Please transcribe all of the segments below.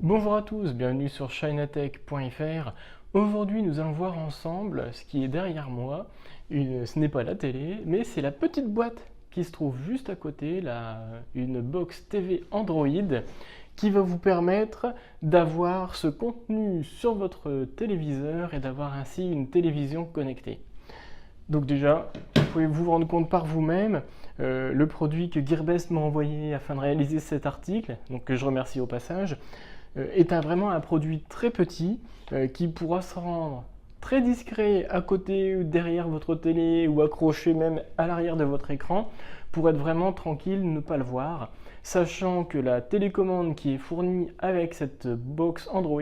Bonjour à tous, bienvenue sur chinatech.fr. Aujourd'hui nous allons voir ensemble ce qui est derrière moi. Ce n'est pas la télé, mais c'est la petite boîte qui se trouve juste à côté, une box TV Android qui va vous permettre d'avoir ce contenu sur votre téléviseur et d'avoir ainsi une télévision connectée. Donc déjà, vous pouvez vous rendre compte par vous-même, le produit que Gearbest m'a envoyé afin de réaliser cet article, donc que je remercie au passage, est vraiment un produit très petit qui pourra se rendre très discret à côté ou derrière votre télé ou accroché même à l'arrière de votre écran pour être vraiment tranquille, ne pas le voir, sachant que la télécommande qui est fournie avec cette box Android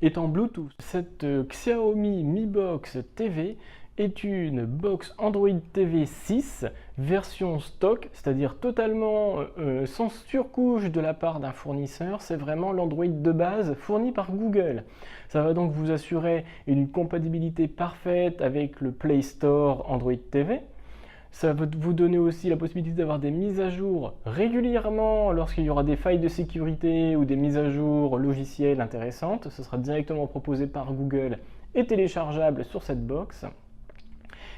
est en Bluetooth. Cette Xiaomi Mi Box TV est une box Android TV 6 version stock, c'est-à-dire totalement sans surcouche de la part d'un fournisseur. C'est vraiment l'Android de base fourni par Google. Ça va donc vous assurer une compatibilité parfaite avec le Play Store Android TV. Ça va vous donner aussi la possibilité d'avoir des mises à jour régulièrement lorsqu'il y aura des failles de sécurité ou des mises à jour logicielles intéressantes. Ce sera directement proposé par Google et téléchargeable sur cette box.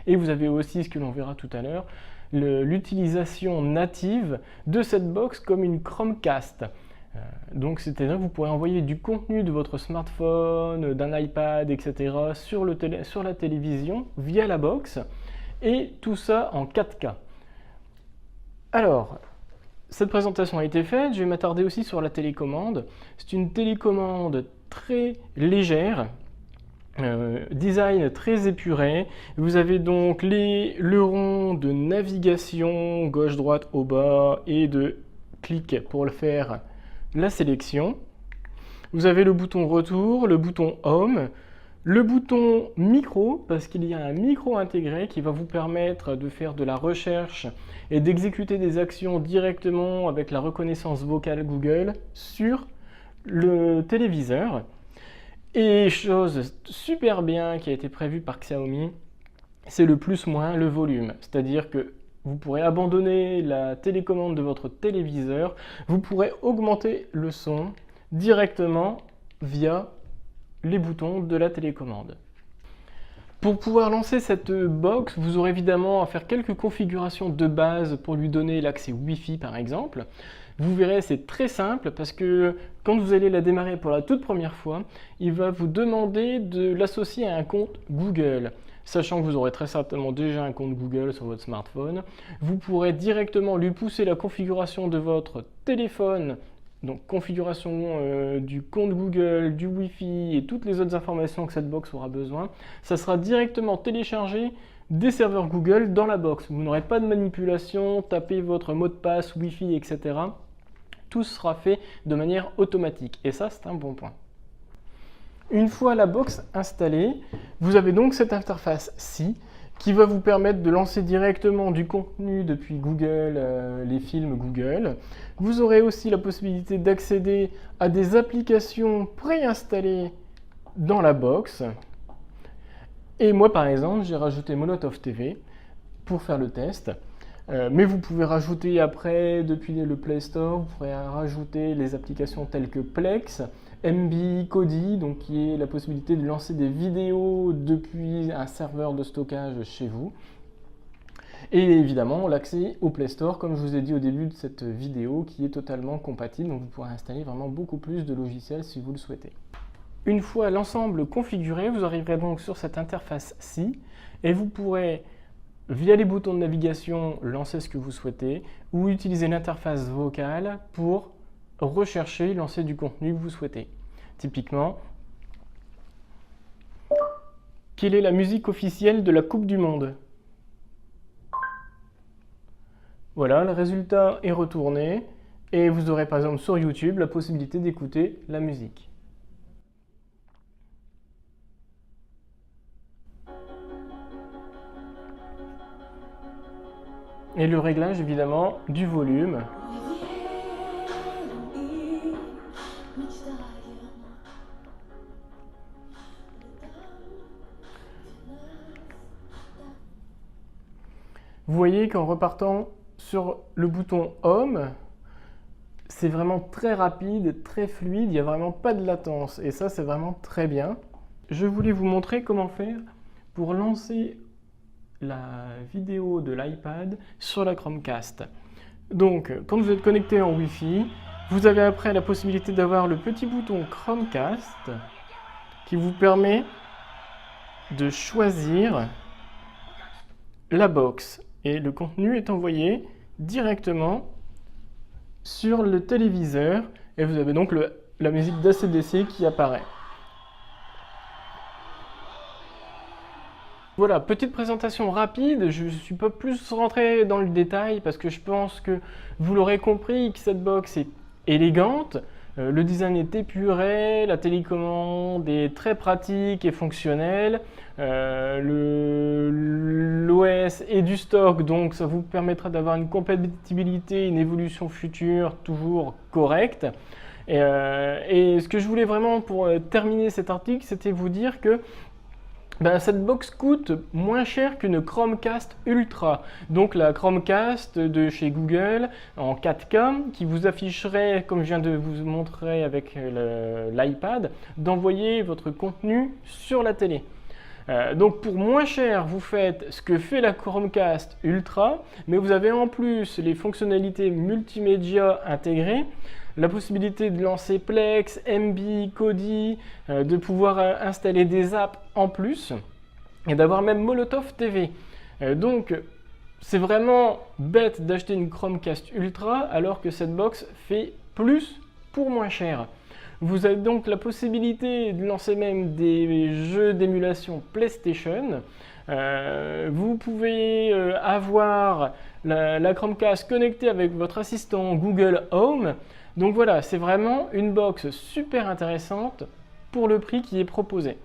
Et vous avez aussi, ce que l'on verra tout à l'heure, l'utilisation native de cette box comme une Chromecast. Donc c'est-à-dire que vous pourrez envoyer du contenu de votre smartphone, d'un iPad, etc. sur la télévision via la box, et tout ça en 4K. Alors, cette présentation a été faite, je vais m'attarder aussi sur la télécommande. C'est une télécommande très légère, design très épuré. Vous avez donc le rond de navigation gauche-droite au bas et de clic pour le faire la sélection. Vous avez le bouton retour, le bouton home, le bouton micro parce qu'il y a un micro intégré qui va vous permettre de faire de la recherche et d'exécuter des actions directement avec la reconnaissance vocale Google sur le téléviseur. Et chose super bien qui a été prévue par Xiaomi, c'est le plus-moins, le volume. C'est-à-dire que vous pourrez abandonner la télécommande de votre téléviseur, vous pourrez augmenter le son directement via les boutons de la télécommande. Pour pouvoir lancer cette box, vous aurez évidemment à faire quelques configurations de base pour lui donner l'accès Wi-Fi par exemple. Vous verrez, c'est très simple parce que quand vous allez la démarrer pour la toute première fois, il va vous demander de l'associer à un compte Google. Sachant que vous aurez très certainement déjà un compte Google sur votre smartphone, vous pourrez directement lui pousser la configuration de votre téléphone, donc configuration du compte Google, du Wi-Fi et toutes les autres informations que cette box aura besoin. Ça sera directement téléchargé des serveurs Google dans la box. Vous n'aurez pas de manipulation, tapez votre mot de passe, Wi-Fi, etc. Tout sera fait de manière automatique et ça c'est un bon point. Une fois la box installée, vous avez donc cette interface-ci qui va vous permettre de lancer directement du contenu depuis Google, les films Google. Vous aurez aussi la possibilité d'accéder à des applications préinstallées dans la box. Et moi par exemple, j'ai rajouté Molotov TV pour faire le test. Mais vous pouvez rajouter après, depuis le Play Store, vous pourrez rajouter les applications telles que Plex, MB, Kodi, donc qui est la possibilité de lancer des vidéos depuis un serveur de stockage chez vous. Et évidemment l'accès au Play Store, comme je vous ai dit au début de cette vidéo, qui est totalement compatible, donc vous pourrez installer vraiment beaucoup plus de logiciels si vous le souhaitez. Une fois l'ensemble configuré, vous arriverez donc sur cette interface-ci et vous pourrez via les boutons de navigation, lancer ce que vous souhaitez ou utiliser l'interface vocale pour rechercher, lancer du contenu que vous souhaitez. Typiquement, quelle est la musique officielle de la Coupe du Monde? Voilà, le résultat est retourné et vous aurez par exemple sur YouTube la possibilité d'écouter la musique. Et le réglage évidemment du volume. Vous voyez qu'en repartant sur le bouton Home, c'est vraiment très rapide, très fluide, il n'y a vraiment pas de latence et ça c'est vraiment très bien. Je voulais vous montrer comment faire pour lancer la vidéo de l'iPad sur la Chromecast. Donc quand vous êtes connecté en Wi-Fi, vous avez après la possibilité d'avoir le petit bouton Chromecast qui vous permet de choisir la box et le contenu est envoyé directement sur le téléviseur et vous avez donc la musique d'ACDC qui apparaît. Voilà, petite présentation rapide, je ne suis pas plus rentré dans le détail parce que je pense que vous l'aurez compris que cette box est élégante, le design est épuré, la télécommande est très pratique et fonctionnelle, l'OS est du stock donc ça vous permettra d'avoir une compatibilité, une évolution future toujours correcte. Et ce que je voulais vraiment pour terminer cet article, c'était vous dire que cette box coûte moins cher qu'une Chromecast Ultra. Donc la Chromecast de chez Google en 4K qui vous afficherait, comme je viens de vous montrer avec l'iPad, d'envoyer votre contenu sur la télé. Donc pour moins cher, vous faites ce que fait la Chromecast Ultra, mais vous avez en plus les fonctionnalités multimédia intégrées, la possibilité de lancer Plex, MB, Kodi, de pouvoir installer des apps en plus et d'avoir même Molotov TV. Donc c'est vraiment bête d'acheter une Chromecast Ultra alors que cette box fait plus pour moins cher. Vous avez donc la possibilité de lancer même des jeux d'émulation PlayStation. Vous pouvez avoir la Chromecast connectée avec votre assistant Google Home. Donc voilà, c'est vraiment une box super intéressante pour le prix qui est proposé.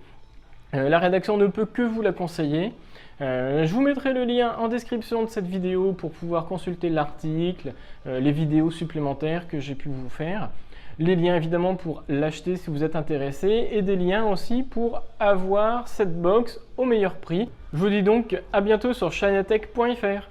La rédaction ne peut que vous la conseiller. Je vous mettrai le lien en description de cette vidéo pour pouvoir consulter l'article, les vidéos supplémentaires que j'ai pu vous faire. Les liens évidemment pour l'acheter si vous êtes intéressé et des liens aussi pour avoir cette box au meilleur prix. Je vous dis donc à bientôt sur chinatech.fr.